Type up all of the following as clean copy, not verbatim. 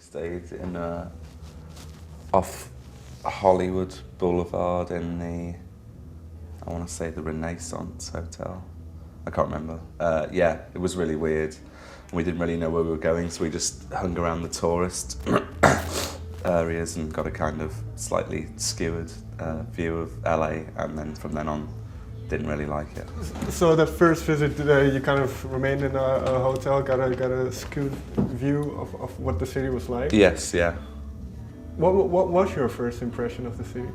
Stayed in off Hollywood Boulevard in the, I want to say the Renaissance Hotel. I can't remember. Yeah, it was really weird. We didn't really know where we were going, so we just hung around the tourist areas and got a kind of slightly skewered view of LA, and then from then on, didn't really like it. So that first visit, you kind of remained in a hotel, got a skewed view of what the city was like? Yes, yeah. What was your first impression of the city?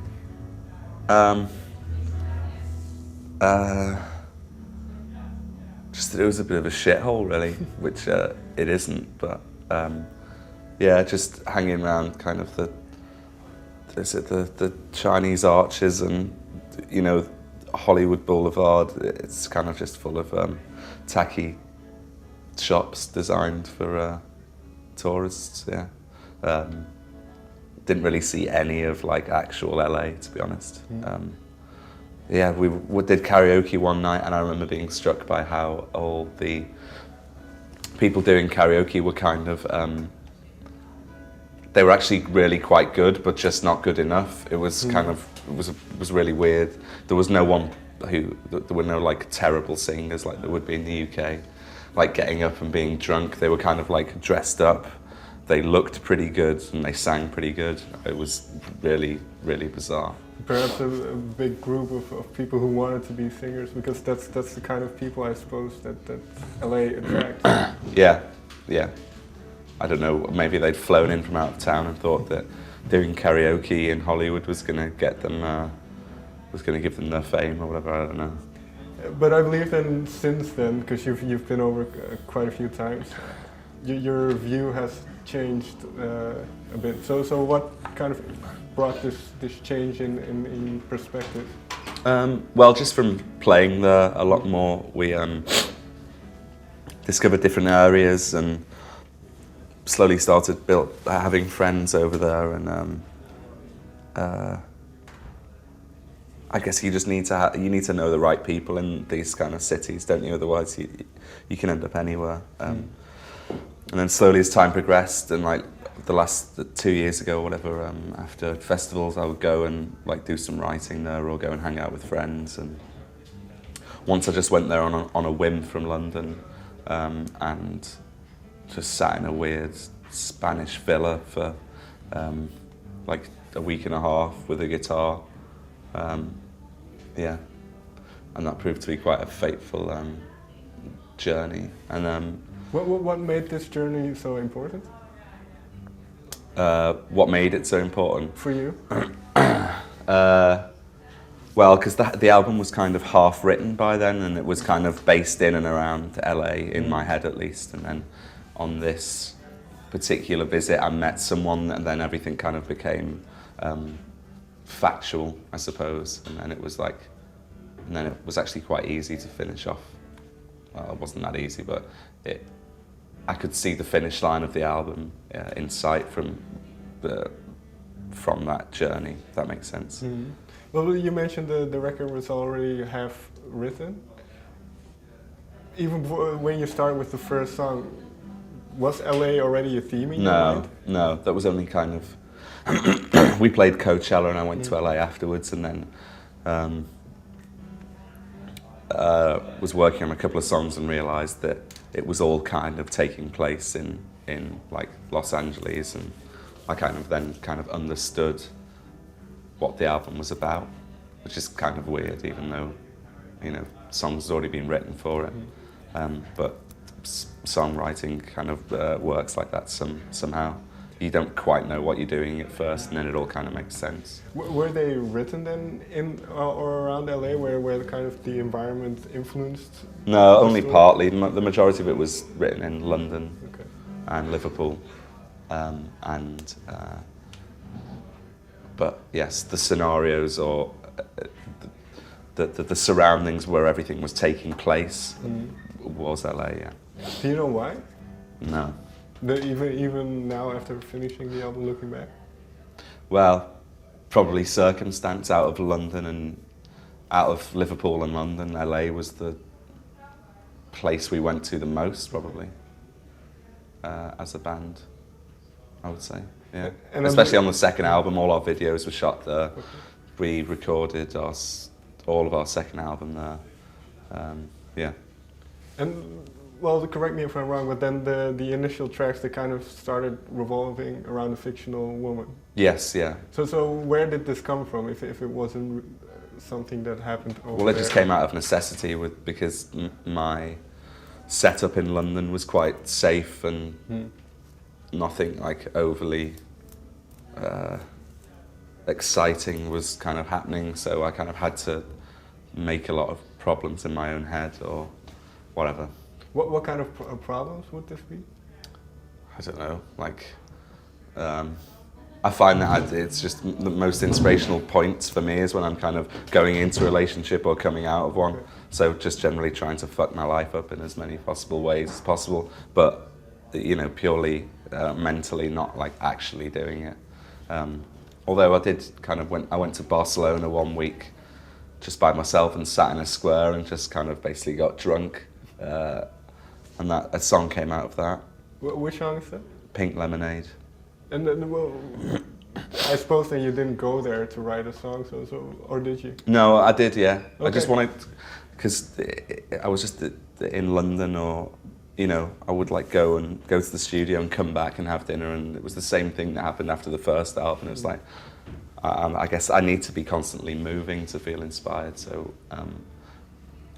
Just that it was a bit of a shithole, really, which it isn't, but yeah, just hanging around kind of the Chinese arches and, you know, Hollywood Boulevard. It's kind of just full of tacky shops designed for tourists, yeah. Didn't really see any of like actual LA, to be honest. Yeah, we did karaoke one night, and I remember being struck by how all the people doing karaoke were kind of, they were actually really quite good, but just not good enough. It was kind of, it was really weird. There was no one there were no like terrible singers like there would be in the UK, like getting up and being drunk. They were kind of like dressed up. They looked pretty good and they sang pretty good. It was really, really bizarre. Perhaps a big group of people who wanted to be singers, because that's the kind of people, I suppose, that LA attracts. Yeah, yeah. I don't know, maybe they'd flown in from out of town and thought that doing karaoke in Hollywood was going to get them, was going to give them their fame or whatever, I don't know. But I believe then, since then, because you've been over quite a few times, your view has changed a bit. So what kind of brought this change in perspective? Well, just from playing there a lot more, we discovered different areas and slowly started having friends over there, and I guess you just need to know the right people in these kind of cities, don't you? Otherwise, you can end up anywhere. And then slowly, as time progressed, and like the last 2 years ago or whatever, after festivals, I would go and like do some writing there, or go and hang out with friends. And once I just went there on a whim from London, and just sat in a weird Spanish villa for like a week and a half with a guitar. Yeah, and that proved to be quite a fateful journey. And what made this journey so important? What made it so important? For you? Well, because the album was kind of half written by then, and it was kind of based in and around LA, in my head at least. And then on this particular visit, I met someone, and then everything kind of became factual, I suppose. And then it was like, and then it was actually quite easy to finish off. Well, it wasn't that easy, but I could see the finish line of the album in sight from that journey, if that makes sense. Mm-hmm. Well, you mentioned the record was already half written. Even when you start with the first song, was LA already a theme in your mind? No, that was only kind of... we played Coachella and I went to LA afterwards, and then was working on a couple of songs and realised that it was all kind of taking place in like Los Angeles, and I kind of understood what the album was about, which is kind of weird, even though, you know, songs had already been written for it. But songwriting kind of works like that somehow. You don't quite know what you're doing at first, and then it all kind of makes sense. Were they written then in or around LA, where kind of the environment influenced? No, only partly. The majority of it was written in London and Liverpool, but yes, the scenarios or the surroundings where everything was taking place was LA. Yeah. Do you know why? No. Even now, after finishing the album, looking back? Well, probably circumstance. Out of London and out of Liverpool and London, LA was the place we went to the most, probably, as a band. I would say. Yeah, And especially on the second album, all our videos were shot there. Okay. We recorded all of our second album there. Yeah. And well, correct me if I'm wrong, but then the initial tracks, they kind of started revolving around a fictional woman. Yes, yeah. So where did this come from? If it wasn't something that happened over Well, it just there? came out of necessity because my setup in London was quite safe and nothing like overly exciting was kind of happening. So I kind of had to make a lot of problems in my own head or whatever. What kind of problems would this be? I don't know, like, I find that it's just the most inspirational points for me is when I'm kind of going into a relationship or coming out of one. Okay. So just generally trying to fuck my life up in as many possible ways as possible, but, you know, purely mentally, not like actually doing it. Although I did kind of I went to Barcelona 1 week just by myself and sat in a square and just kind of basically got drunk. And a song came out of that. Which song is that? Pink Lemonade. And then, well, I suppose then you didn't go there to write a song, or did you? No, I did, yeah. Okay. I just wanted, because I was just in London, or, you know, I would like go to the studio and come back and have dinner, and it was the same thing that happened after the first album. It was like, I guess I need to be constantly moving to feel inspired, so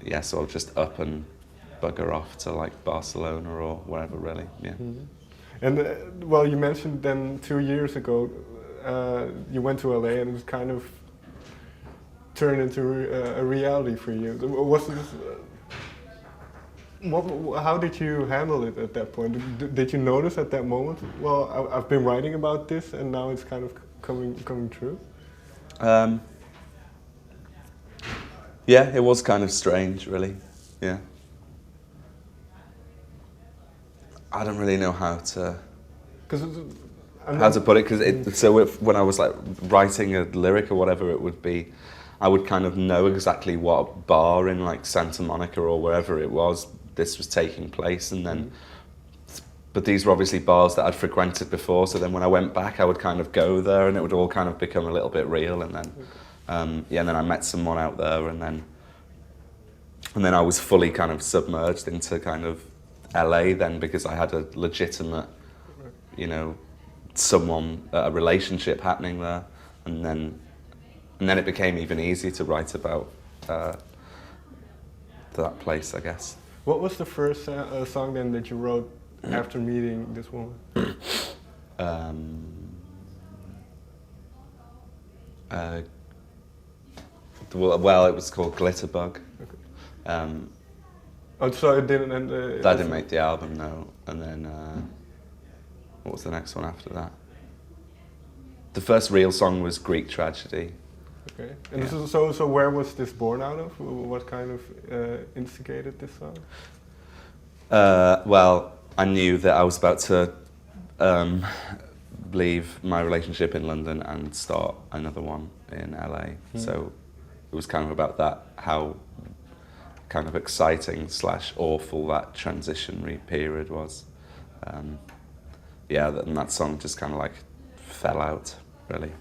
yeah, so I'll just up and bugger off to like Barcelona or wherever, really, yeah. Mm-hmm. And well, you mentioned then 2 years ago you went to LA and it was kind of turned into a reality for you. Was this, how did you handle it at that point? Did you notice at that moment, well, I've been writing about this and now it's kind of coming true? Yeah, it was kind of strange, really, yeah. I don't really know how to put it, because when I was like writing a lyric or whatever it would be, I would kind of know exactly what bar in like Santa Monica or wherever it was this was taking place, and then but these were obviously bars that I'd frequented before, so then when I went back I would kind of go there and it would all kind of become a little bit real, and then yeah, and then I met someone out there, and then I was fully kind of submerged into kind of LA then, because I had a legitimate, you know, a relationship happening there, and then it became even easier to write about that place, I guess. What was the first song then that you wrote after meeting this woman? Well, it was called Glitterbug. Okay. Oh, so it didn't end. That didn't make the album, no. And then, what was the next one after that? The first real song was Greek Tragedy. Okay. And Yeah. so where was this born out of? What kind of instigated this song? Well, I knew that I was about to leave my relationship in London and start another one in LA. So it was kind of about that, how kind of exciting / awful that transitionary period was. Yeah, and that song just kind of like fell out, really.